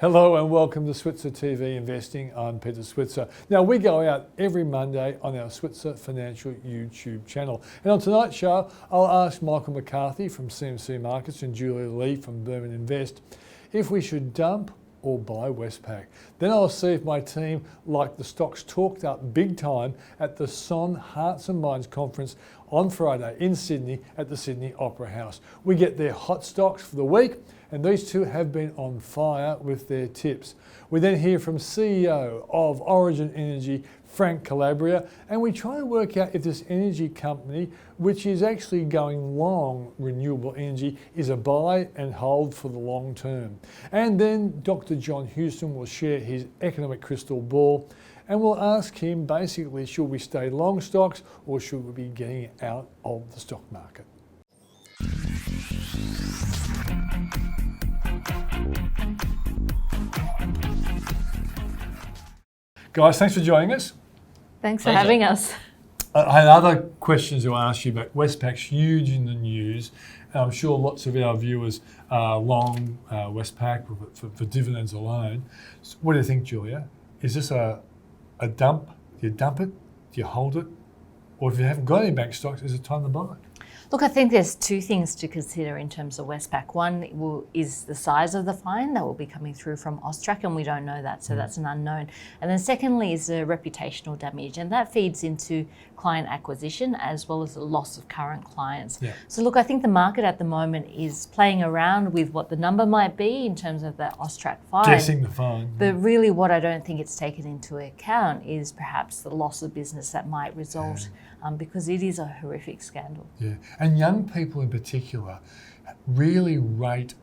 Hello and welcome to SwitzerTV Investing. I'm Peter Switzer. Now we go out every Monday on our Switzer Financial YouTube channel. And on tonight's show, I'll ask Michael McCarthy from CMC Markets and Julia Lee from Berman Invest if we should dump or buy Westpac. Then I'll see if my team like the stocks talked up big time at the SON Hearts and Minds Conference on Friday in Sydney at the Sydney Opera House. We get their hot stocks for the week, and these two have been on fire with their tips. We then hear from CEO of Origin Energy, Frank Calabria, and we try to work out if this energy company, which is actually going long renewable energy, is a buy and hold for the long term. And then Dr. John Houston will share his economic crystal ball, and we'll ask him basically, should we stay long stocks or should we be getting out of the stock market? Guys, thanks for joining us. Thanks for having us. I had other questions to ask you, but Westpac's huge in the news. And I'm sure lots of our viewers are long Westpac for dividends alone. So what do you think, Julia? Is this a dump? Do you dump it? Do you hold it? Or if you haven't got any bank stocks, is it time to buy it? Look, I think there's two things to consider in terms of Westpac. One is the size of the fine that will be coming through from Austrac, and we don't know that, so that's an unknown. And then secondly is the reputational damage, and that feeds into client acquisition as well as the loss of current clients. Yeah. So look, I think the market at the moment is playing around with what the number might be in terms of the Austrac fine. Guessing the fine. But really what I don't think it's taken into account is perhaps the loss of business that might result because it is a horrific scandal. Yeah, and young people in particular really rate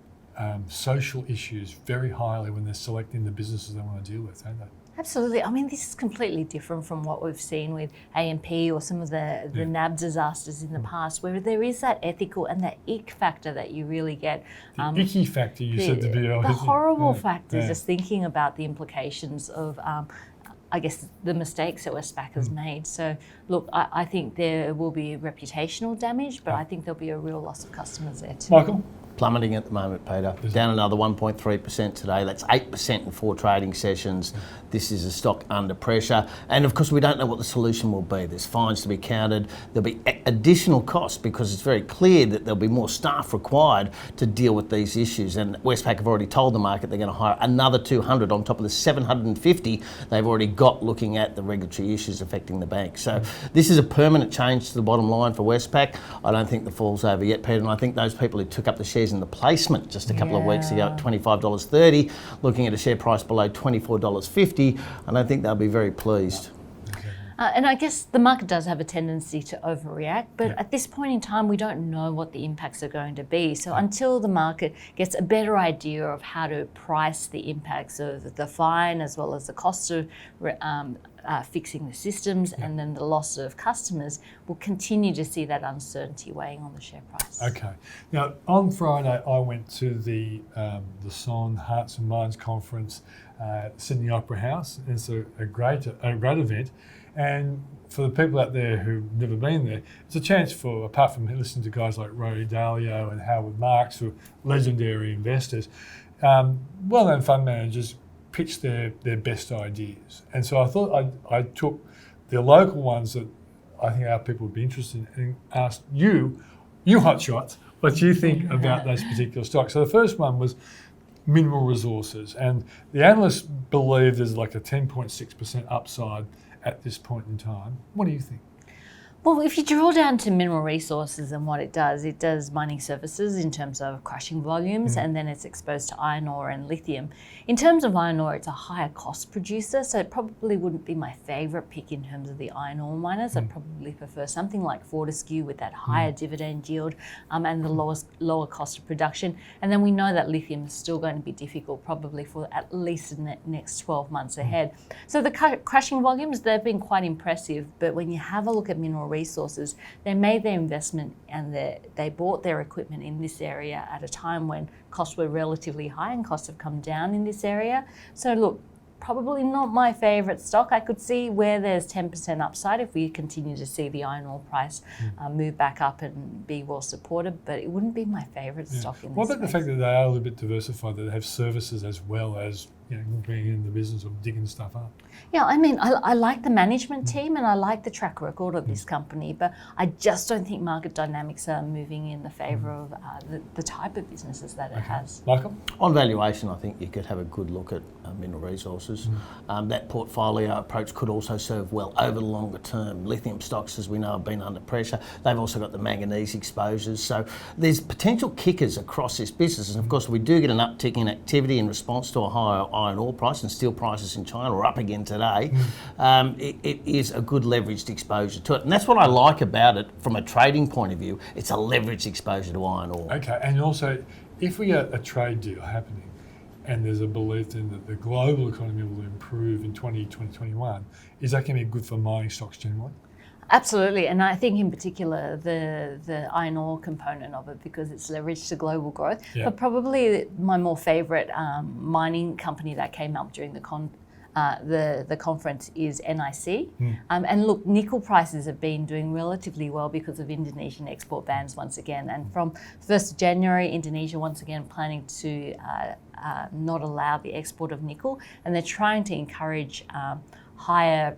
social issues very highly when they're selecting the businesses they want to deal with, don't they? Absolutely. I mean, this is completely different from what we've seen with AMP or some of the NAB disasters in the past, where there is that ethical and that ick factor that you really get. The icky factor you said to be the horrible factor, just thinking about the implications of I guess the mistakes that Westpac has made. So look, I think there will be reputational damage, but I think there'll be a real loss of customers there too. Michael? Plummeting at the moment, Peter. Down another 1.3% today. That's 8% in 4 trading sessions. This is a stock under pressure. And of course, we don't know what the solution will be. There's fines to be counted. There'll be additional costs because it's very clear that there'll be more staff required to deal with these issues. And Westpac have already told the market they're going to hire another 200 on top of the 750 they've already got looking at the regulatory issues affecting the bank. So this is a permanent change to the bottom line for Westpac. I don't think the fall's over yet, Peter. And I think those people who took up the shares in the placement just a couple of weeks ago at $25.30, looking at a share price below $24.50, I don't think they'll be very pleased. And I guess the market does have a tendency to overreact, but at this point in time, we don't know what the impacts are going to be. So until the market gets a better idea of how to price the impacts of the fine as well as the cost of fixing the systems and then the loss of customers, we'll continue to see that uncertainty weighing on the share price. Okay. Now, on Friday, I went to the SON Hearts and Minds Conference at Sydney Opera House. It's a great event. And for the people out there who've never been there, it's a chance for, apart from listening to guys like Ray Dalio and Howard Marks, who are legendary investors, well-known fund managers pitch their best ideas. And so I thought I took the local ones that I think our people would be interested in and asked you hotshots, what you think about those particular stocks. So the first one was Mineral Resources, and the analysts believe there's like a 10.6% upside at this point in time. What do you think? Well, if you drill down to Mineral Resources and what it does mining services in terms of crushing volumes, and then it's exposed to iron ore and lithium. In terms of iron ore, it's a higher cost producer, so it probably wouldn't be my favourite pick in terms of the iron ore miners. I'd probably prefer something like Fortescue with that higher dividend yield and the lower cost of production. And then we know that lithium is still going to be difficult probably for at least the next 12 months ahead. So the crushing volumes, they've been quite impressive, but when you have a look at Mineral Resources, they made their investment and they bought their equipment in this area at a time when costs were relatively high and costs have come down in this area. So look, probably not my favourite stock. I could see where there's 10% upside if we continue to see the iron ore price move back up and be well supported, but it wouldn't be my favourite stock in this What about the space. fact that they are a little bit diversified, that they have services as well as being in the business of digging stuff up? Yeah, I mean, I like the management team and I like the track record of this company, but I just don't think market dynamics are moving in the favour of the type of businesses that it has. Michael? On valuation, I think you could have a good look at Mineral Resources. That portfolio approach could also serve well over the longer term. Lithium stocks, as we know, have been under pressure. They've also got the manganese exposures. So there's potential kickers across this business. And of course, we do get an uptick in activity in response to a higher iron ore price, and steel prices in China are up again today. It is a good leveraged exposure to it. And that's what I like about it from a trading point of view. It's a leveraged exposure to iron ore. Okay, and also, if we get a trade deal happening and there's a belief then that the global economy will improve in 2021, is that going to be good for mining stocks generally? Absolutely, and I think in particular the iron ore component of it, because it's leveraged to global growth. Yeah. But probably my more favourite mining company that came up during the conference is NIC. And look, nickel prices have been doing relatively well because of Indonesian export bans once again. And from 1st of January, Indonesia once again planning to not allow the export of nickel, and they're trying to encourage higher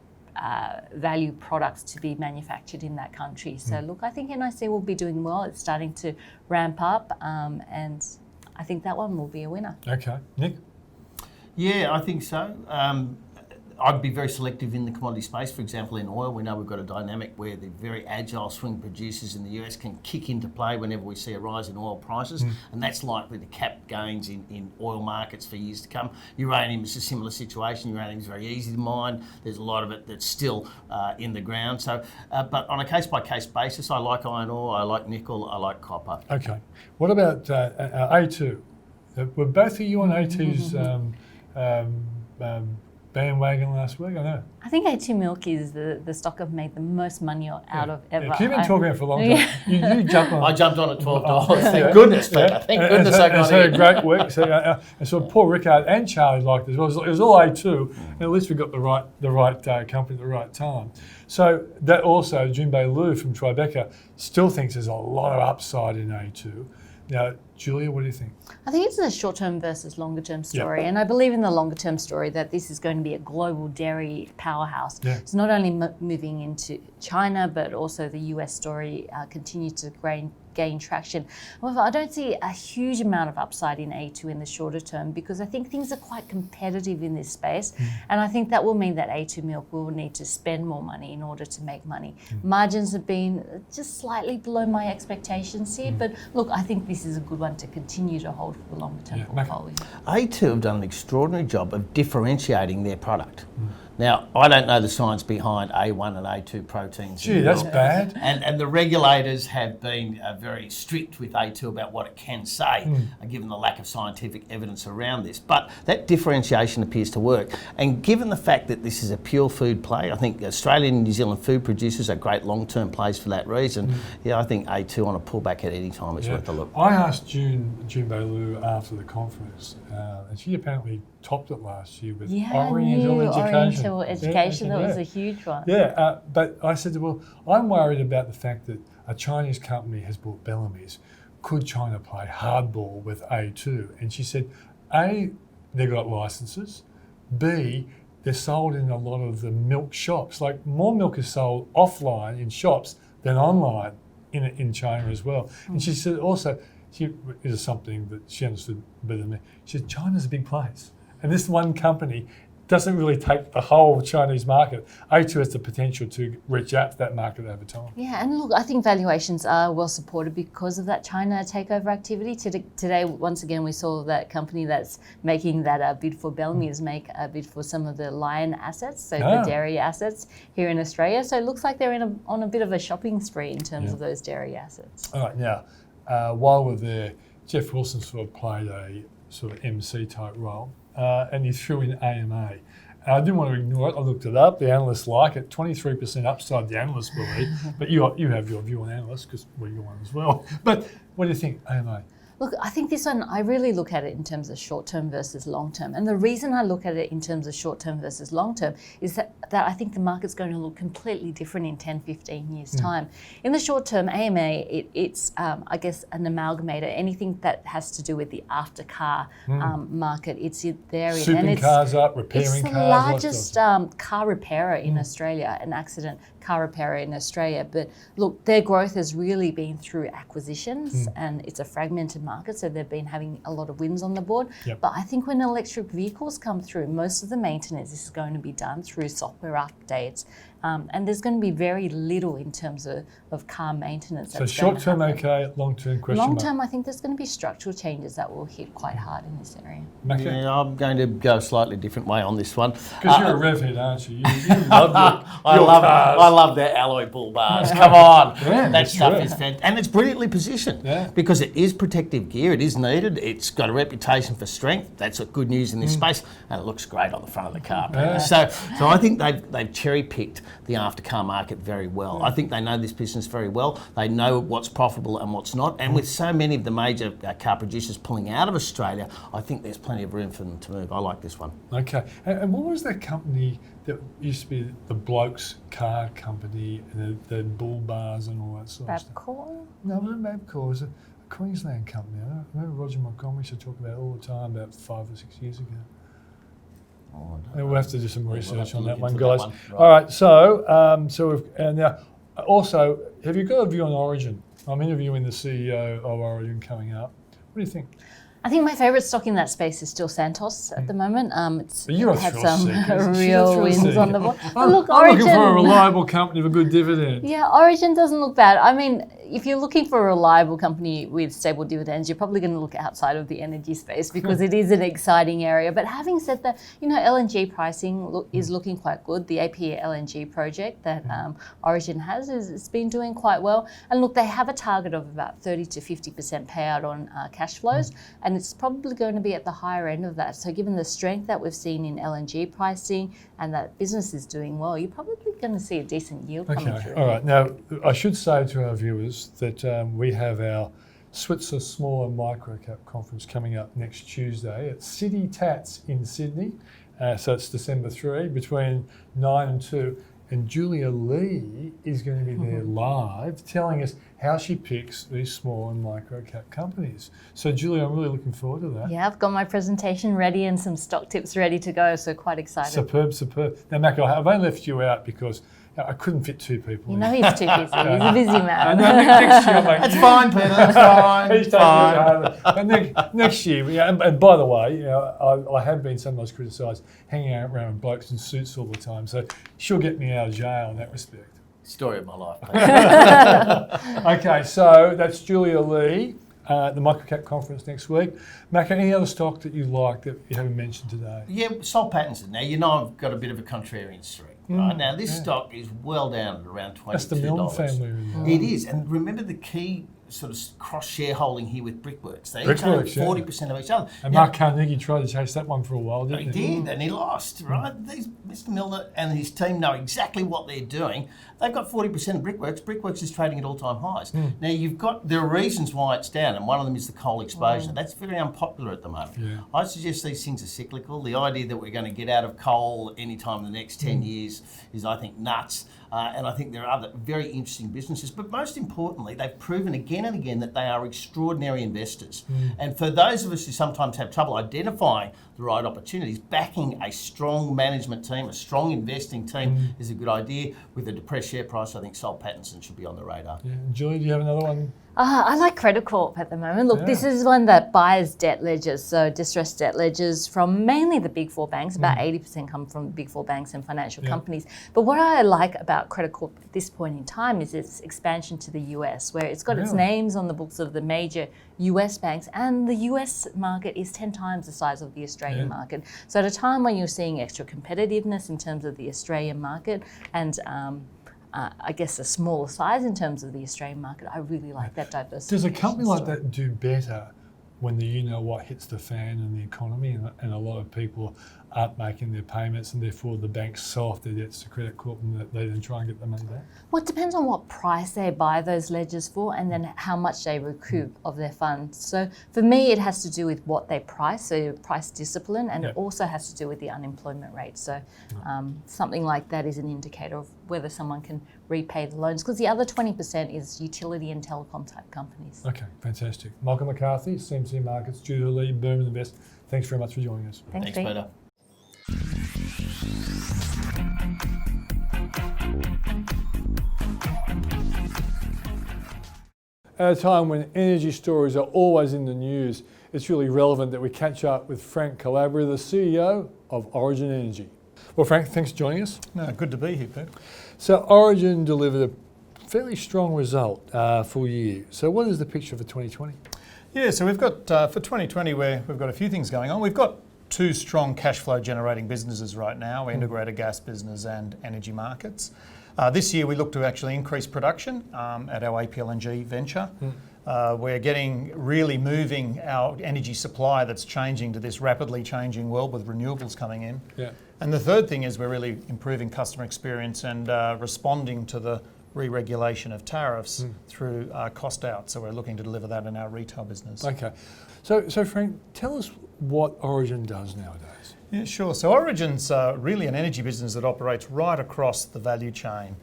value products to be manufactured in that country. So look, I think NIC will be doing well. It's starting to ramp up, and I think that one will be a winner. Okay. Nick? Yeah, I think so. I'd be very selective in the commodity space. For example, in oil, we know we've got a dynamic where the very agile swing producers in the US can kick into play whenever we see a rise in oil prices, and that's likely to cap gains in oil markets for years to come. Uranium is a similar situation. Uranium is very easy to mine. There's a lot of it that's still in the ground. So, but on a case-by-case basis, I like iron ore, I like nickel, I like copper. Okay. What about A2? Were both of you on A2's bandwagon last week? I know. I think A2 Milk is the stock I've made the most money out of ever. Yeah, you've been talking about it for a long time. You jumped on. I jumped on at $12. Thank goodness, Peter. Thank goodness I got It's had a in. great week. So Paul Rickard and Charlie liked it as well. It was all A2, and at least we got the right company at the right time. So that also, Junbei Liu from Tribeca still thinks there's a lot of upside in A2. Now, Julia, what do you think? I think it's a short-term versus longer-term story, and I believe in the longer-term story that this is going to be a global dairy powerhouse. Yeah. It's not only moving into China, but also the US story continues to gain traction. However, I don't see a huge amount of upside in A2 in the shorter term, because I think things are quite competitive in this space, and I think that will mean that A2 Milk will need to spend more money in order to make money. Margins have been just slightly below my expectations here, but look, I think this is a good one to continue to hold for the longer term portfolio. A2 have done an extraordinary job of differentiating their product. Now, I don't know the science behind A1 and A2 proteins. Gee, that's bad. And the regulators have been very strict with A2 about what it can say, given the lack of scientific evidence around this. But that differentiation appears to work. And given the fact that this is a pure food play, I think Australian and New Zealand food producers are great long-term plays for that reason. Yeah, I think A2 on a pullback at any time is worth a look. I asked Junbei Liu after the conference, and she apparently topped it last year with Oriental Education. Education, that was a huge one. Yeah, but I said, well, I'm worried about the fact that a Chinese company has bought Bellamy's. Could China play hardball with A2? And she said, A, they've got licenses. B, they're sold in a lot of the milk shops. Like, more milk is sold offline in shops than online in China as well. And she said also, this is something that she understood better than me. She said, China's a big place. And this one company doesn't really take the whole Chinese market. A2 has the potential to reach out to that market over time. Yeah, and look, I think valuations are well supported because of that China takeover activity. Today, once again, we saw that company that's making that bid for Bellamy's make a bid for some of the lion assets, so the dairy assets here in Australia. So it looks like they're on a bit of a shopping spree in terms of those dairy assets. All right, now, while we're there, Jeff Wilson sort of played a sort of MC type role. And he threw in AMA. And I didn't want to ignore it. I looked it up. The analysts like it. 23% upside, the analysts believe. But you have your view on analysts, because you're one as well. But what do you think, AMA? Look, I think this one, I really look at it in terms of short-term versus long-term. And the reason I look at it in terms of short-term versus long-term is that I think the market's going to look completely different in 10, 15 years' time. In the short-term, AMA, it's I guess, an amalgamator. Anything that has to do with the after-car market, it's there. Souping cars up, repairing cars. It's the largest car repairer in Australia, an accident car repairer in Australia. But look, their growth has really been through acquisitions, and it's a fragmented market, so they've been having a lot of wins on the board. Yep. But I think when electric vehicles come through, most of the maintenance is going to be done through software updates, and there's going to be very little in terms of car maintenance. So short-term okay, long-term question mark. Long-term, I think there's going to be structural changes that will hit quite hard in this area. Macca? Yeah, I'm going to go a slightly different way on this one. Because you're a rev head, aren't you? You love I love their alloy bull bars. Come on, that stuff is fantastic, and it's brilliantly positioned because it is protective gear. It is needed. It's got a reputation for strength. That's good news in this space, and it looks great on the front of the car. So I think they've cherry picked the aftercar market very well. I think they know this business very well. They know what's profitable and what's not. And with so many of the major car producers pulling out of Australia, I think there's plenty of room for them to move. I like this one. Okay. And what was that company that used to be the Blokes Car Company, and the bull bars and all that sort of stuff? Babcock? No, it wasn't Babcock. It was a Queensland company. I remember Roger Montgomery used to talk about it all the time about 5 or 6 years ago. We'll have to do some research on that one, guys. All right, so we've now also, have you got a view on Origin? I'm interviewing the CEO of Origin coming up. What do you think? I think my favourite stock in that space is still Santos at the moment. It's had some real real wins on the board. I'm looking for a reliable company with a good dividend. Yeah, Origin doesn't look bad. I mean, if you're looking for a reliable company with stable dividends, you're probably going to look outside of the energy space because it is an exciting area. But having said that, LNG pricing is looking quite good. The APA LNG project that Origin has it's been doing quite well. And look, they have a target of about 30 to 50% payout on cash flows, and it's probably going to be at the higher end of that. So given the strength that we've seen in LNG pricing and that business is doing well, you're probably going to see a decent yield coming through. All right. Now, I should say to our viewers that we have our Switzer Small and Micro Cap Conference coming up next Tuesday at City Tats in Sydney. So it's December 3 between 9 and 2. And Julia Lee is going to be there live telling us how she picks these small and micro cap companies. So Julia, I'm really looking forward to that. Yeah, I've got my presentation ready and some stock tips ready to go, so quite excited. Superb. Now, Macca, I've only left you out because I couldn't fit 2 people in. He's too busy. He's a busy man. Next year, That's fine, Peter. That's fine. He's fine. Next year, and by the way, I have been sometimes criticised hanging out around with blokes in suits all the time. So she'll get me out of jail in that respect. Story of my life. Okay, so that's Julia Lee, the Microcap Conference next week. Macca, any other stock that you like that you haven't mentioned today? Yeah, Sol Pattinson. Now, I've got a bit of a contrarian streak. Right now, this stock is well down at around $22. That's the Milne family. It is, and remember the key sort of cross-shareholding here with Brickworks. They each own 40% of each other. And Mark Carnegie tried to chase that one for a while, didn't he? He did, and he lost, right? Mr. Milner and his team know exactly what they're doing. They've got 40% of Brickworks. Brickworks is trading at all-time highs. Now, there are reasons why it's down, and one of them is the coal exposure. That's very unpopular at the moment. Yeah. I suggest these things are cyclical. The idea that we're going to get out of coal anytime in the next 10 years is, I think, nuts. And I think there are other very interesting businesses. But most importantly, they've proven again and again that they are extraordinary investors. And for those of us who sometimes have trouble identifying the right opportunities, backing a strong management team, a strong investing team is a good idea. With a depressed share price, I think Sol Pattinson should be on the radar. Yeah. Julie, do you have another one? I like Credit Corp at the moment. Look, this is one that buys debt ledgers, so distressed debt ledgers from mainly the big 4 banks. About 80% come from the big 4 banks and financial companies. But what I like about Credit Corp at this point in time is its expansion to the US, where it's got its names on the books of the major US banks, and the US market is 10 times the size of the Australian market. So at a time when you're seeing extra competitiveness in terms of the Australian market and I guess a smaller size in terms of the Australian market, I really like that diversity. Does a company like that do better when the you-know-what hits the fan in the economy and a lot of people aren't making their payments and therefore the banks sell off their debts to Credit Corp and they then try and get the money back? Well, it depends on what price they buy those ledgers for and then how much they recoup of their funds. So for me, it has to do with what they price, so price discipline, and it also has to do with the unemployment rate. So something like that is an indicator of whether someone can repay the loans, because the other 20% is utility and telecom type companies. Okay, fantastic. Michael McCarthy, CMC Markets, Judah Lee, Boom and Invest. Thanks very much for joining us. Thanks Thanks, Peter. At a time when energy stories are always in the news, it's really relevant that we catch up with Frank Calabria, the CEO of Origin Energy. Well, Frank, thanks for joining us. No, good to be here, Pete. So Origin delivered a fairly strong result full year. So what is the picture for 2020? Yeah, so we've got, for 2020, we've got a few things going on. We've got two strong cash flow generating businesses right now, integrated gas business and energy markets. This year we look to actually increase production at our APLNG venture. We're really moving our energy supply that's changing to this rapidly changing world with renewables coming in. Yeah. And the third thing is we're really improving customer experience and responding to the re-regulation of tariffs through cost out. So we're looking to deliver that in our retail business. Okay. So Frank, tell us what Origin does nowadays. Yeah, sure. So Origin's really an energy business that operates right across the value chain.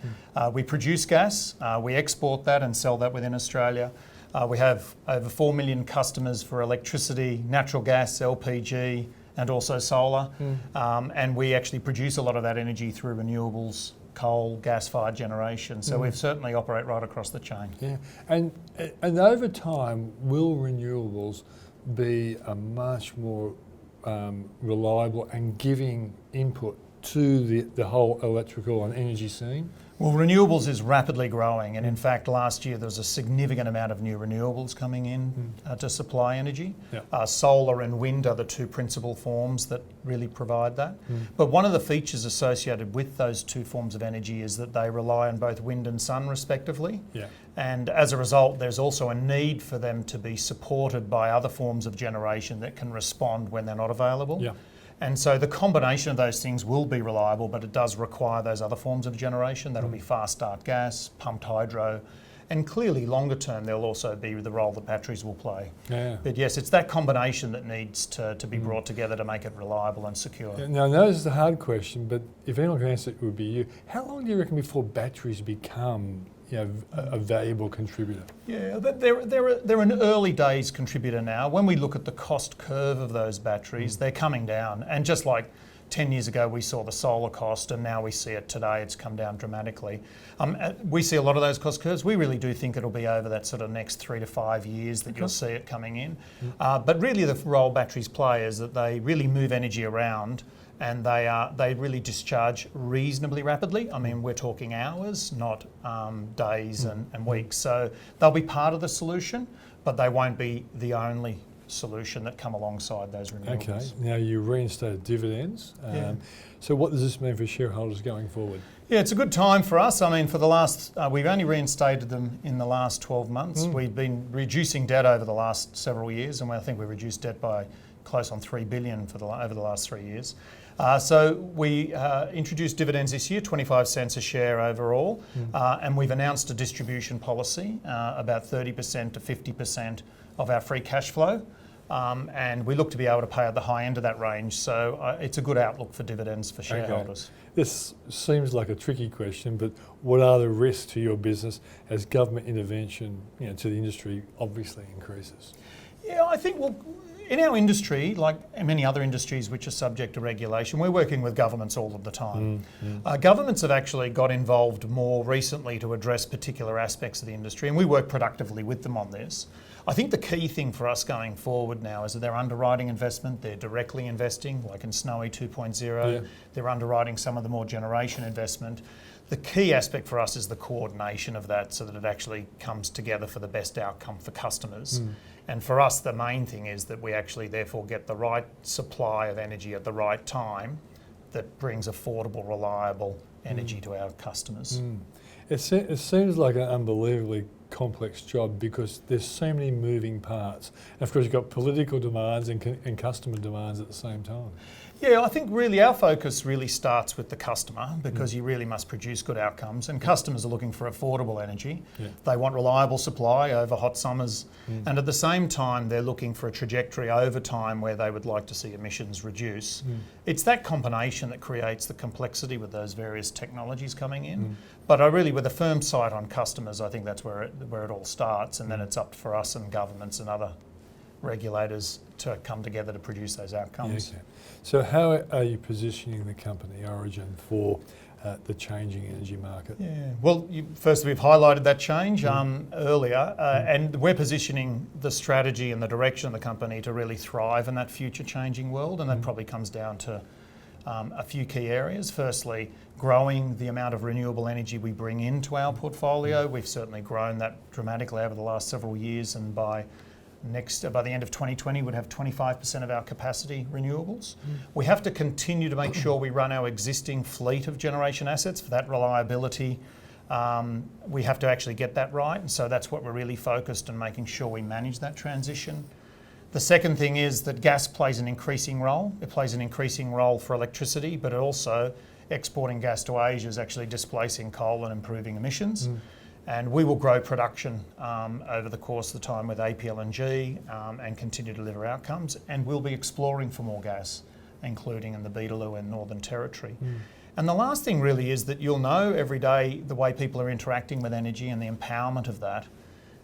We produce gas, we export that and sell that within Australia. We have over 4 million customers for electricity, natural gas, LPG, and also solar. And we actually produce a lot of that energy through renewables, coal, gas-fired generation. So we certainly operate right across the chain. Yeah, and over time, will renewables be a much more reliable and giving input to the whole electrical and energy scene? Well, renewables is rapidly growing, and in fact, last year there was a significant amount of new renewables coming in to supply energy. Yeah. Solar and wind are the two principal forms that really provide that. But one of the features associated with those two forms of energy is that they rely on both wind and sun, respectively. Yeah. And as a result, there's also a need for them to be supported by other forms of generation that can respond when they're not available. Yeah. And so the combination of those things will be reliable, but it does require those other forms of generation. That'll be fast start gas, pumped hydro, and clearly longer term there'll also be the role that batteries will play. Yeah. But yes, it's that combination that needs to be brought together to make it reliable and secure. Yeah, now, I know this is a hard question, but if anyone can answer it, it would be you. How long do you reckon before batteries become a valuable contributor? Yeah, they're an early days contributor now. When we look at the cost curve of those batteries, they're coming down. And just like 10 years ago, we saw the solar cost, and now we see it today, it's come down dramatically. We see a lot of those cost curves. We really do think it'll be over that sort of next 3 to 5 years that you'll see it coming in. But really the role batteries play is that they really move energy around, and they really discharge reasonably rapidly. I mean, we're talking hours, not days and weeks. So they'll be part of the solution, but they won't be the only solution that come alongside those renewables. Okay, now you reinstated dividends. So what does this mean for shareholders going forward? Yeah, it's a good time for us. I mean, for the last, we've only reinstated them in the last 12 months. We've been reducing debt over the last several years, and I think we reduced debt by close on $3 billion over the last 3 years. So we introduced dividends this year, 25 cents a share overall, and we've announced a distribution policy, about 30% to 50% of our free cash flow, and we look to be able to pay at the high end of that range. So it's a good outlook for dividends for shareholders. Okay. This seems like a tricky question, but what are the risks to your business as government intervention to the industry obviously increases? Yeah, I think, well, in our industry, like many other industries which are subject to regulation, we're working with governments all of the time. Governments have actually got involved more recently to address particular aspects of the industry, and we work productively with them on this. I think the key thing for us going forward now is that they're underwriting investment, they're directly investing, like in Snowy 2.0, they're underwriting some of the more generation investment. The key aspect for us is the coordination of that so that it actually comes together for the best outcome for customers. And for us, the main thing is that we actually therefore get the right supply of energy at the right time that brings affordable, reliable energy to our customers. It seems like an unbelievably complex job because there's so many moving parts. And of course, you've got political demands and customer demands at the same time. Yeah, I think really our focus really starts with the customer because you really must produce good outcomes, and customers are looking for affordable energy. Yeah. They want reliable supply over hot summers, and at the same time they're looking for a trajectory over time where they would like to see emissions reduce. It's that combination that creates the complexity with those various technologies coming in. But I really, with a firm sight on customers, I think that's where it all starts, and then it's up for us and governments and other regulators to come together to produce those outcomes. Yeah, okay. So how are you positioning the company Origin for the changing energy market? Yeah, well, first we've highlighted that change earlier, and we're positioning the strategy and the direction of the company to really thrive in that future changing world, and that probably comes down to a few key areas. Firstly, growing the amount of renewable energy we bring into our portfolio. We've certainly grown that dramatically over the last several years, and by the end of 2020, we'd have 25% of our capacity renewables. We have to continue to make sure we run our existing fleet of generation assets for that reliability. We have to actually get that right, and so that's what we're really focused on, making sure we manage that transition. The second thing is that gas plays an increasing role. It plays an increasing role for electricity, but also exporting gas to Asia is actually displacing coal and improving emissions. And we will grow production over the course of the time with APLNG and continue to deliver outcomes. And we'll be exploring for more gas, including in the Beetaloo and Northern Territory. And the last thing really is that you'll know every day the way people are interacting with energy and the empowerment of that.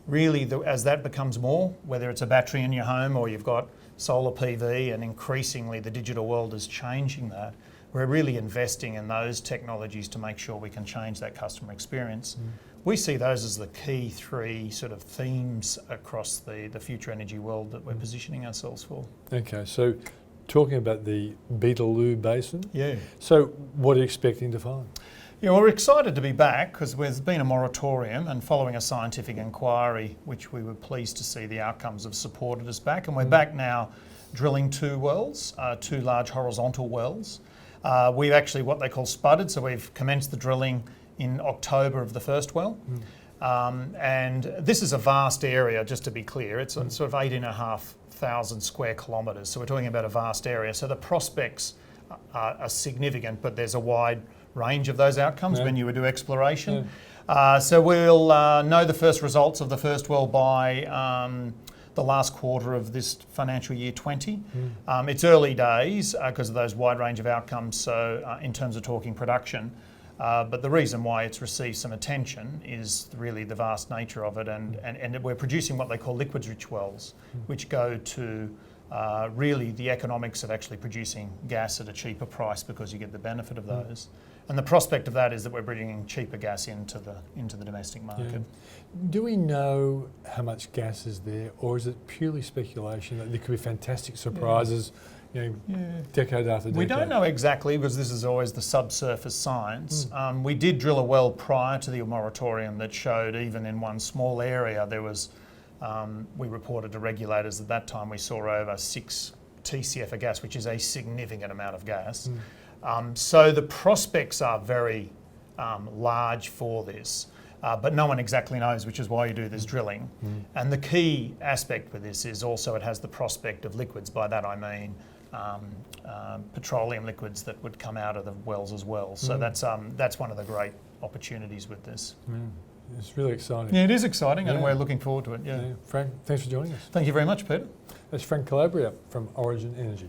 Really, as that becomes more, whether it's a battery in your home or you've got solar PV, and increasingly the digital world is changing that, we're really investing in those technologies to make sure we can change that customer experience. We see those as the key three sort of themes across the future energy world that we're positioning ourselves for. Okay, so talking about the Beetaloo Basin. Yeah. So what are you expecting to find? Yeah, well, we're excited to be back because there's been a moratorium, and following a scientific inquiry, which we were pleased to see the outcomes have supported us back, and we're back now drilling 2 wells, 2 large horizontal wells. We've actually what they call spudded, so we've commenced the drilling in October of the first well. And this is a vast area, just to be clear. It's sort of 8,500 square kilometres, so we're talking about a vast area. So the prospects are significant, but there's a wide range of those outcomes when you would do exploration. So we'll know the first results of the first well by the last quarter of this financial year 20. It's early days because of those wide range of outcomes, so in terms of talking production. But the reason why it's received some attention is really the vast nature of it, and we're producing what they call liquids-rich wells, which go to really the economics of actually producing gas at a cheaper price because you get the benefit of those. And the prospect of that is that we're bringing cheaper gas into the domestic market. Yeah. Do we know how much gas is there, or is it purely speculation that there could be fantastic surprises, decade after decade? We don't know exactly because this is always the subsurface science. We did drill a well prior to the moratorium that showed even in one small area there was, we reported to regulators at that time, we saw over 6 TCF of gas, which is a significant amount of gas. So the prospects are very large for this, but no one exactly knows, which is why you do this drilling. And the key aspect with this is also it has the prospect of liquids. By that I mean petroleum liquids that would come out of the wells as well. So that's one of the great opportunities with this. It's really exciting. Yeah, it is exciting, and we're looking forward to it. Yeah. Frank, thanks for joining us. Thank you very much, Peter. That's Frank Calabria from Origin Energy.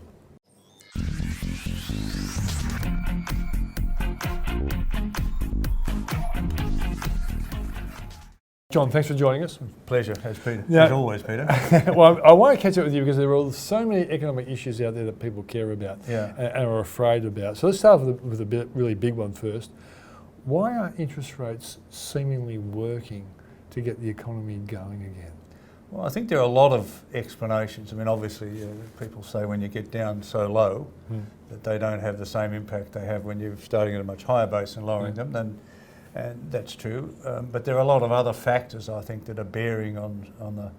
John, thanks for joining us. Pleasure, as Peter. Yeah. As always, Peter. Well, I want to catch up with you because there are so many economic issues out there that people care about and are afraid about. So let's start with a really big one first. Why aren't interest rates seemingly working to get the economy going again? Well, I think there are a lot of explanations. I mean, obviously, people say when you get down so low that they don't have the same impact they have when you're starting at a much higher base and lowering them. And that's true. But there are a lot of other factors, I think, that are bearing on the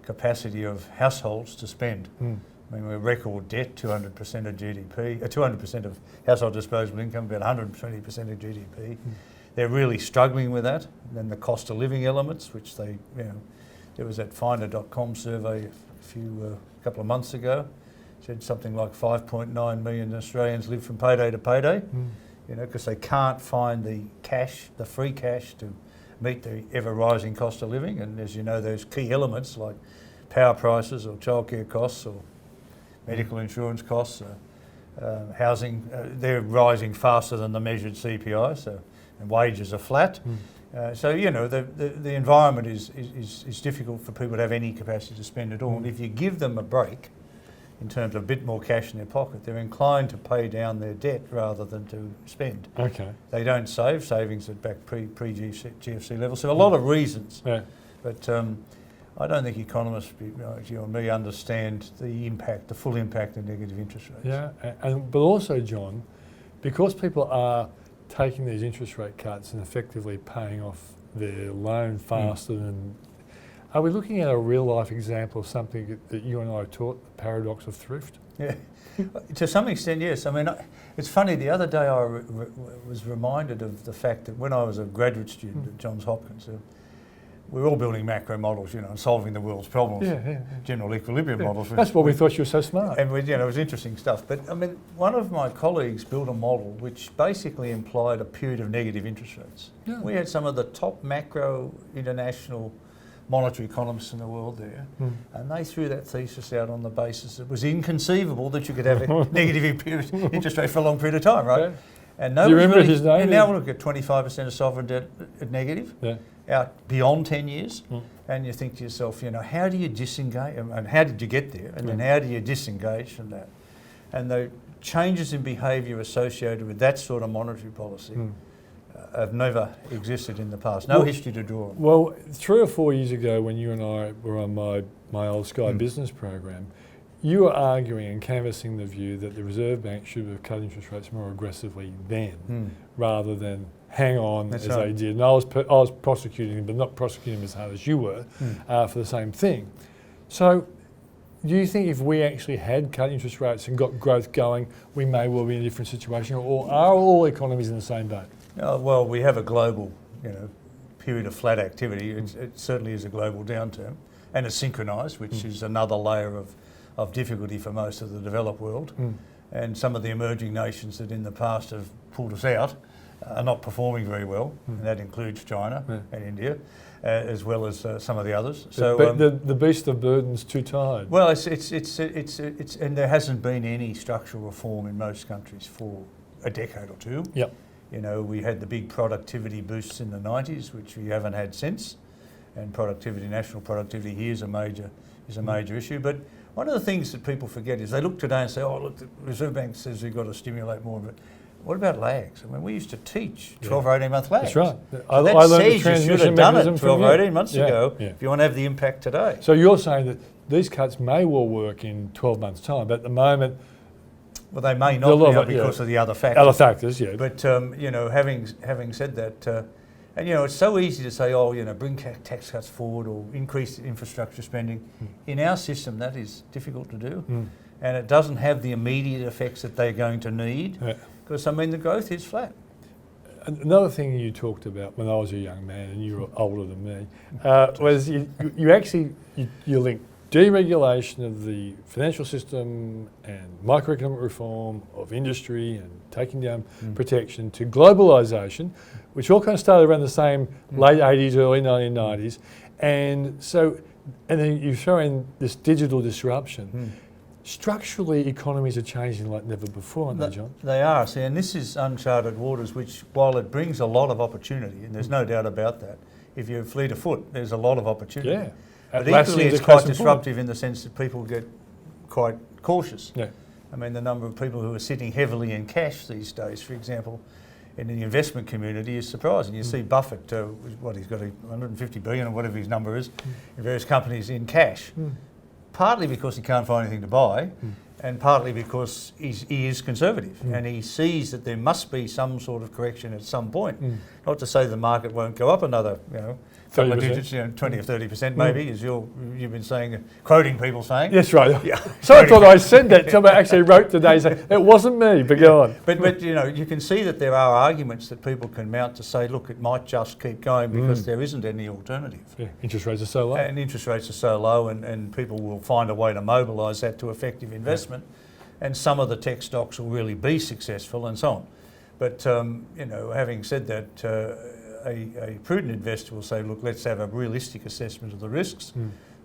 capacity of households to spend. I mean, we're record debt, 200% of GDP, 200% of household disposable income, about 120% of GDP. they're really struggling with that. And then the cost of living elements, which they, there was that Finder.com survey a couple of months ago, said something like 5.9 million Australians live from payday to payday, because they can't find the cash, the free cash to meet the ever-rising cost of living. And as you know, those key elements like power prices or childcare costs or medical insurance costs, housing, they're rising faster than the measured CPI, and wages are flat. The environment is difficult for people to have any capacity to spend at all. And if you give them a break in terms of a bit more cash in their pocket, they're inclined to pay down their debt rather than to spend. Okay. They don't save. Savings are back pre-GFC levels. So a lot of reasons. Yeah. But I don't think economists, you and me, understand the full impact of negative interest rates. Yeah, but also, John, because people are taking these interest rate cuts and effectively paying off their loan faster than... Are we looking at a real-life example of something that you and I taught, the paradox of thrift? Yeah, to some extent, yes. I mean, it's funny, the other day I was reminded of the fact that when I was a graduate student at Johns Hopkins, we were all building macro models, and solving the world's problems, general equilibrium models. That's why we thought you were so smart. And it was interesting stuff. But I mean, one of my colleagues built a model which basically implied a period of negative interest rates. Yeah. We had some of the top macro international monetary economists in the world there, and they threw that thesis out on the basis it was inconceivable that you could have a negative interest rate for a long period of time, right? Yeah. And do you remember really, his name? And now we look at 25% of sovereign debt at negative, out beyond 10 years, and you think to yourself, how do you disengage, and how did you get there, and then how do you disengage from that? And the changes in behaviour associated with that sort of monetary policy have never existed in the past. No history to draw on. Well, 3 or 4 years ago when you and I were on my old Sky business program, you were arguing and canvassing the view that the Reserve Bank should have cut interest rates more aggressively then, rather than hang on they did. And I was prosecuting them, but not prosecuting them as hard as you were, for the same thing. So do you think if we actually had cut interest rates and got growth going, we may well be in a different situation, or are all economies in the same boat? Well, we have a global, period of flat activity. It certainly is a global downturn, and it's synchronised, which is another layer of difficulty for most of the developed world. And some of the emerging nations that in the past have pulled us out are not performing very well, and that includes China and India, as well as some of the others. So the beast of burden's too tired. Well, it's and there hasn't been any structural reform in most countries for a decade or two. Yep. We had the big productivity boosts in the 90s, which we haven't had since, and national productivity here is a major issue. But one of the things that people forget is they look today and say, "Oh, look, the Reserve Bank says we've got to stimulate more." But what about lags? I mean, we used to teach 12 or 18 month lags. That's right. So I that learned the says you should transmission have done mechanism it 12 from or you. 18 months ago if you want to have the impact today. So you're saying that these cuts may well work in 12 months' time, but at the moment... Well, they may not now because of the other factors. Other factors, yeah. But, having said that, it's so easy to say, bring tax cuts forward or increase infrastructure spending. In our system, that is difficult to do. And it doesn't have the immediate effects that they're going to need because, the growth is flat. Another thing you talked about when I was a young man, and you were older than me, was you linked deregulation of the financial system and microeconomic reform of industry and taking down protection to globalisation, which all kind of started around the same late 80s, early 1990s. And then you throw in this digital disruption. Structurally, economies are changing like never before, aren't they, John? They are, and this is uncharted waters, which, while it brings a lot of opportunity, and there's no doubt about that, if you fleet of foot, there's a lot of opportunity. Yeah. But equally, it's quite disruptive in the sense that people get quite cautious. Yeah. I mean, the number of people who are sitting heavily in cash these days, for example, in the investment community is surprising. You see Buffett, he's got 150 billion or whatever his number is, in various companies in cash, partly because he can't find anything to buy, and partly because he is conservative, and he sees that there must be some sort of correction at some point. Not to say the market won't go up another, couple of 30%. digits, 20 or 30% maybe, as you've been saying, quoting people saying. Yes, right. Yeah. So I thought I said that. Somebody actually wrote today saying, it wasn't me, but go on. But you can see that there are arguments that people can mount to say, look, it might just keep going because there isn't any alternative. Yeah, interest rates are so low. And interest rates are so low, and people will find a way to mobilise that to effective investment. And some of the tech stocks will really be successful and so on. But, having said that, a prudent investor will say, look, let's have a realistic assessment of the risks.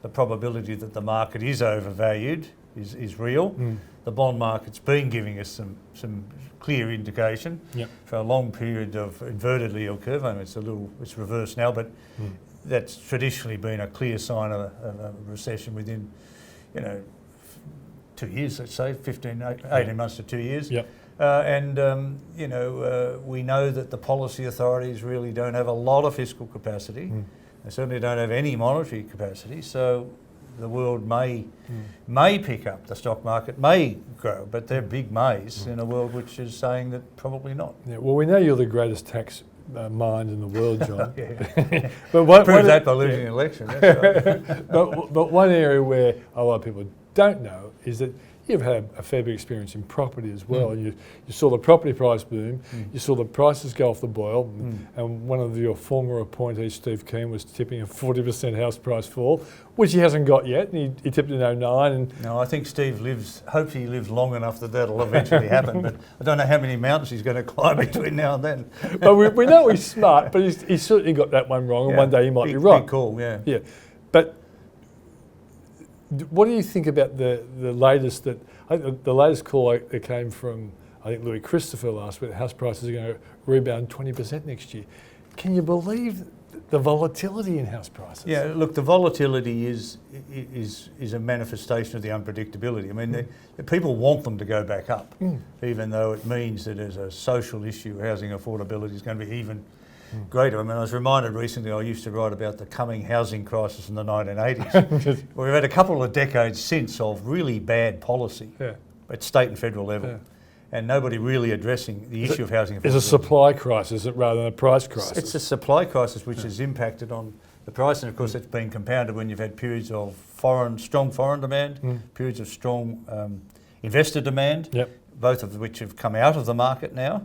The probability that the market is overvalued is real. The bond market's been giving us some clear indication for a long period of inverted yield curve. I mean, it's reversed now, but that's traditionally been a clear sign of a recession within, 2 years, let's say, 18 months to 2 years. Yep. We know that the policy authorities really don't have a lot of fiscal capacity. They certainly don't have any monetary capacity. So the world may pick up, the stock market may grow, but they're big mays in a world which is saying that probably not. Yeah, well, we know you're the greatest tax mind in the world, John. But prove that by losing an election. That's right. but one area where a lot of people don't know is that you've had a fair bit of experience in property as well. You saw the property price boom, you saw the prices go off the boil, and one of your former appointees, Steve Keen, was tipping a 40% house price fall, which he hasn't got yet, and he tipped in 09. And no, I think Steve hopes he lives long enough that that'll eventually happen, but I don't know how many mountains he's going to climb between now and then. But we know he's smart, but he's certainly got that one wrong, and one day he might be right. Big call, yeah. Yeah, but what do you think about the latest the latest call that came from, I think, Louis Christopher last week? House prices are going to rebound 20% next year. Can you believe the volatility in house prices? Yeah, look, the volatility is a manifestation of the unpredictability. I mean, the people want them to go back up, even though it means that as a social issue, housing affordability is going to be even greater. I mean, I was reminded recently, I used to write about the coming housing crisis in the 1980s. We've had a couple of decades since of really bad policy at state and federal level, and nobody really addressing the issue of housing affordability. It's a supply crisis rather than a price crisis. It's a supply crisis which has impacted on the price, and of course it's been compounded when you've had periods of strong foreign demand, periods of strong investor demand, both of which have come out of the market now.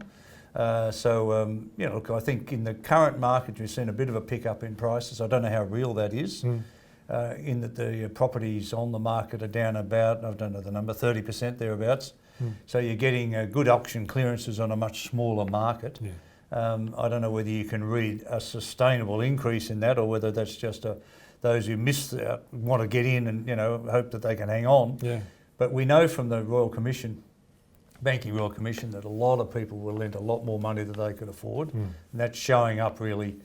Look, I think in the current market you've seen a bit of a pickup in prices. I don't know how real that is, in that the properties on the market are down about, I don't know the number, 30% thereabouts. So you're getting good auction clearances on a much smaller market. I don't know whether you can read a sustainable increase in that, or whether that's just those who missed out want to get in and hope that they can hang on. But we know from the Royal Commission, Banking Royal Commission, that a lot of people will lend a lot more money than they could afford, and that's showing up really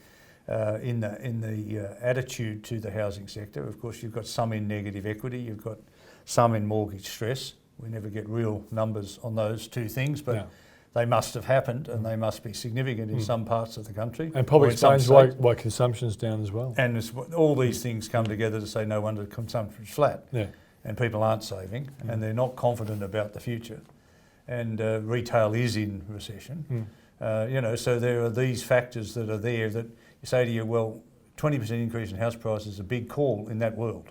in the attitude to the housing sector. Of course, you've got some in negative equity, you've got some in mortgage stress. We never get real numbers on those two things, but they must have happened, and they must be significant in some parts of the country. And probably explains why consumption's down as well. And all these things come together to say no wonder consumption's flat, and people aren't saving, and they're not confident about the future. And retail is in recession. So there are these factors that are there that you say to you, well, 20% increase in house prices is a big call in that world.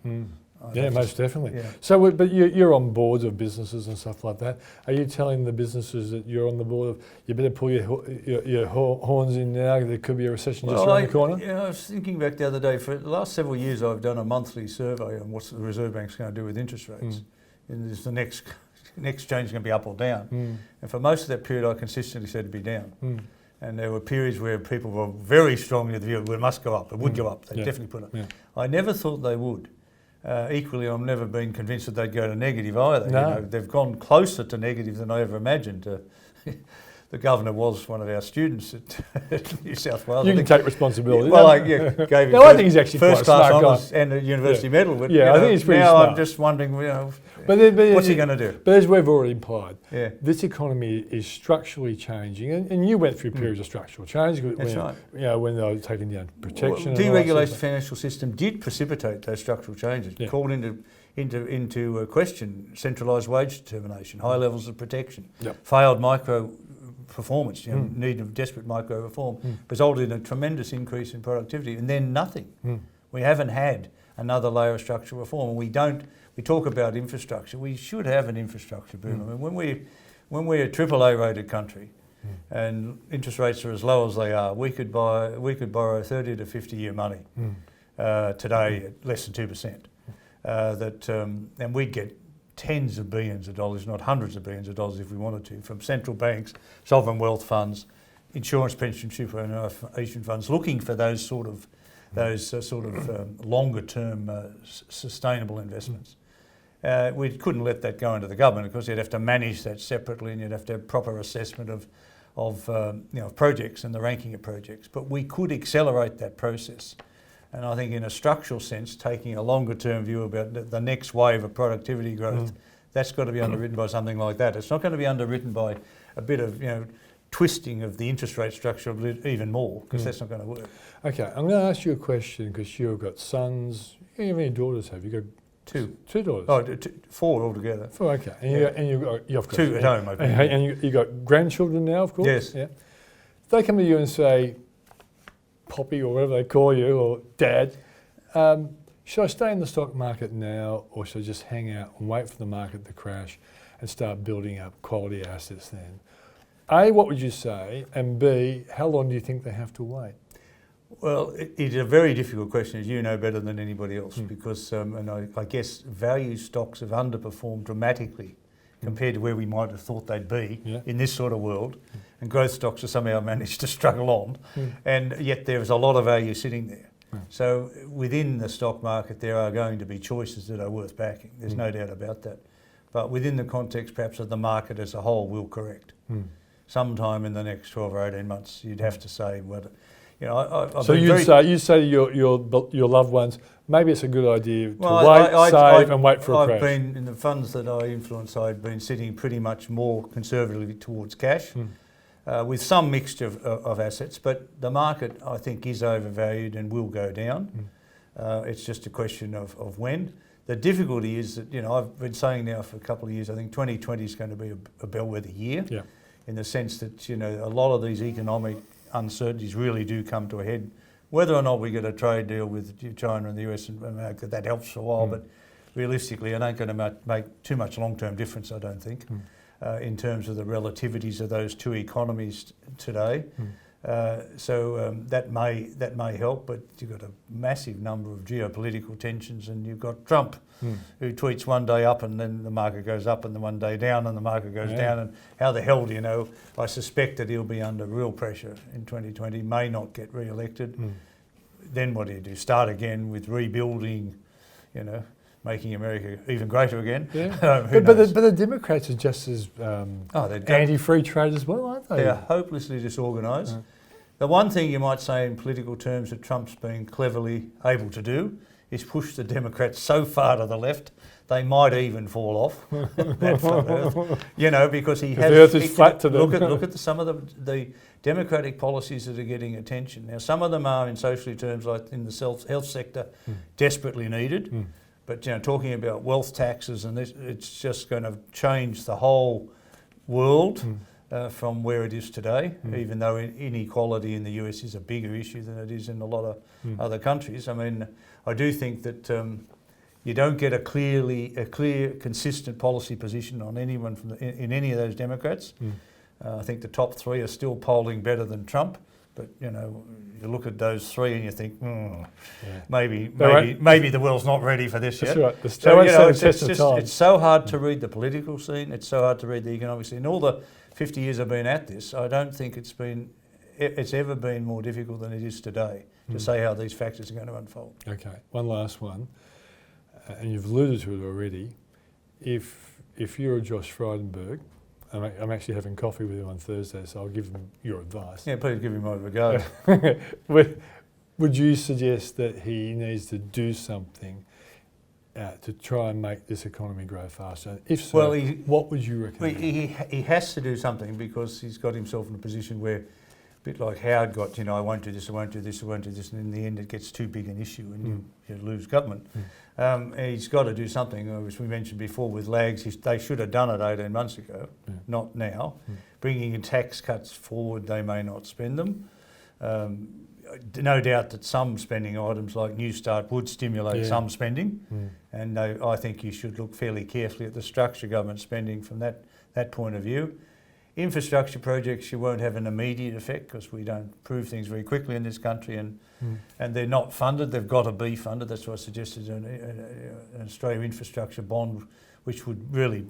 Yeah, most definitely. So, but you're on boards of businesses and stuff like that. Are you telling the businesses that you're on the board of, you better pull your horns in now, there could be a recession just around the corner? I was thinking back the other day, for the last several years I've done a monthly survey on what the Reserve Bank's going to do with interest rates. And is the next change going to be up or down? And for most of that period I consistently said to be down. And there were periods where people were very strongly of the view it must go up, it would go up, they definitely put it. I never thought they would. Equally, I've never been convinced that they'd go to negative either. No. They've gone closer to negative than I ever imagined. The governor was one of our students at New South Wales. You can take responsibility. Well, I gave him I think he's actually first quite a class smart honours guy. and a university medal. But, I think he's pretty now smart. I'm just wondering, But what's he going to do? But as we've already implied, this economy is structurally changing, and you went through periods of structural change. That's right. When they were taking down protection. Well, deregulation of the financial system did precipitate those structural changes. It called into question centralised wage determination, high levels of protection, failed micro performance, need of desperate micro reform, resulted in a tremendous increase in productivity, and then nothing. We haven't had another layer of structural reform, and we talk about infrastructure. We should have an infrastructure boom. I mean, when we're a AAA rated country, and interest rates are as low as they are, we could borrow 30 to 50 year money today at less than 2%. And we'd get tens of billions of dollars, not hundreds of billions of dollars if we wanted to, from central banks, sovereign wealth funds, insurance, pension, superannuation funds, looking for those sort of longer term sustainable investments. We couldn't let that go into the government because you'd have to manage that separately, and you'd have to have proper assessment of projects and the ranking of projects. But we could accelerate that process. And I think in a structural sense, taking a longer term view about the next wave of productivity growth, that's got to be underwritten by something like that. It's not going to be underwritten by a bit of twisting of the interest rate structure even more, because that's not going to work. Okay, I'm going to ask you a question because you've got sons. How many daughters have you? Got Two daughters. Oh, four altogether. Four. Okay, and you've got two at home. I think. And you got grandchildren now, of course. Yes. Yeah. They come to you and say, Poppy or whatever they call you, or Dad, should I stay in the stock market now, or should I just hang out and wait for the market to crash and start building up quality assets then? A, what would you say? And B, how long do you think they have to wait? Well, it's a very difficult question, as you know better than anybody else, because and I guess value stocks have underperformed dramatically compared to where we might have thought they'd be in this sort of world. And growth stocks have somehow managed to struggle on, and yet there's a lot of value sitting there. So within the stock market, there are going to be choices that are worth backing. There's no doubt about that. But within the context, perhaps, of the market as a whole will correct. Sometime in the next 12 or 18 months, you'd have to say, so you'd say to your loved ones, maybe it's a good idea to save and wait for a crash. I've been in the funds that I influence. I've been sitting pretty much more conservatively towards cash, with some mixture of assets. But the market, I think, is overvalued and will go down. It's just a question of when. The difficulty is that I've been saying now for a couple of years. I think 2020 is going to be a bellwether year, in the sense that a lot of these economic uncertainties really do come to a head. Whether or not we get a trade deal with China and the US and America, that helps for a while, but realistically it ain't going to make too much long-term difference, I don't think, in terms of the relativities of those two economies today. So that may help, but you've got a massive number of geopolitical tensions, and you've got Trump, who tweets one day up and then the market goes up, and then one day down and the market goes down. And how the hell do you know? I suspect that he'll be under real pressure in 2020, may not get re-elected. Then what do? Start again with rebuilding, making America even greater again? But the Democrats are just as anti-free trade as well, aren't they? They are hopelessly disorganised. The one thing you might say in political terms that Trump's been cleverly able to do is push the Democrats so far to the left they might even fall off that flat earth, because he has. The earth is flat to them. Look at some of the Democratic policies that are getting attention. Now, some of them are in socially terms, like in the health sector, desperately needed. But talking about wealth taxes and this, it's just going to change the whole world from where it is today. Even though inequality in the US is a bigger issue than it is in a lot of other countries. I mean, I do think that you don't get a clear, consistent policy position on anyone in any of those Democrats. I think the top three are still polling better than Trump. But you look at those three and you think, maybe the world's not ready for this yet. Right. So it's so hard to read the political scene. It's so hard to read the economic scene. In all the 50 years I've been at this, I don't think it's ever been more difficult than it is today to say how these factors are going to unfold. Okay, one last one, and you've alluded to it already. If you're Josh Frydenberg, I'm actually having coffee with him on Thursday, so I'll give him your advice. Yeah, please give him over a go. Would you suggest that he needs to do something to try and make this economy grow faster? If so, what would you recommend? He has to do something because he's got himself in a position where bit like Howard got, I won't do this, I won't do this, I won't do this, and in the end it gets too big an issue and you lose government. He's got to do something, as we mentioned before with lags. They should have done it 18 months ago, not now. Bringing in tax cuts forward, they may not spend them. No doubt that some spending items like New Start would stimulate some spending, and I think you should look fairly carefully at the structure government spending from that point of view. Infrastructure projects, you won't have an immediate effect because we don't prove things very quickly in this country, and they're not funded. They've got to be funded. That's why I suggested an Australia infrastructure bond, which would really,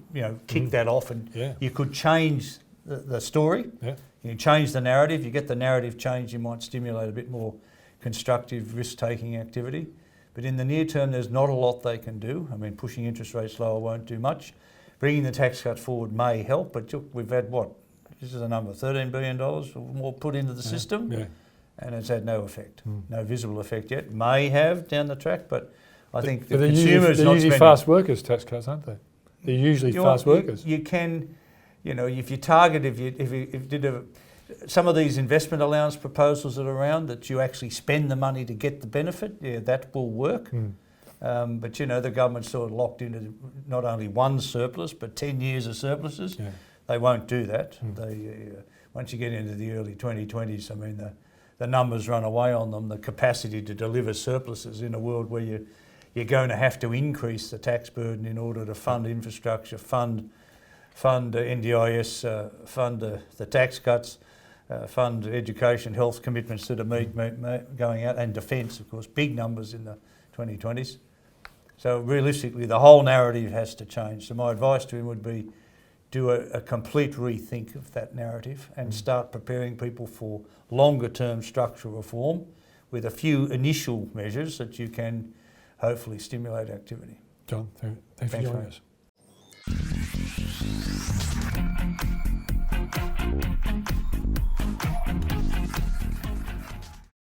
kick that off, and you could change the story. You change the narrative. You get the narrative changed, you might stimulate a bit more constructive risk-taking activity. But in the near term, there's not a lot they can do. I mean, pushing interest rates lower won't do much. Bringing the tax cut forward may help, but we've had this is a number, $13 billion or more put into the system, and it's had no effect, no visible effect yet. May have down the track, but I think the consumer's not usually spending. fast workers tax cuts, aren't they? They're usually fast workers. You can, if you target, if you did some of these investment allowance proposals that are around, that you actually spend the money to get the benefit, that will work. But the government's sort of locked into not only one surplus but 10 years of surpluses. They won't do that. They once you get into the early 2020s, I mean the numbers run away on them. The capacity to deliver surpluses in a world where you're going to have to increase the tax burden in order to fund infrastructure, fund NDIS, fund the tax cuts, fund education, health commitments that are going out, and defence, of course, big numbers in the 2020s. So realistically, the whole narrative has to change. So my advice to him would be do a complete rethink of that narrative and start preparing people for longer term structural reform with a few initial measures that you can hopefully stimulate activity. John, thanks for joining us.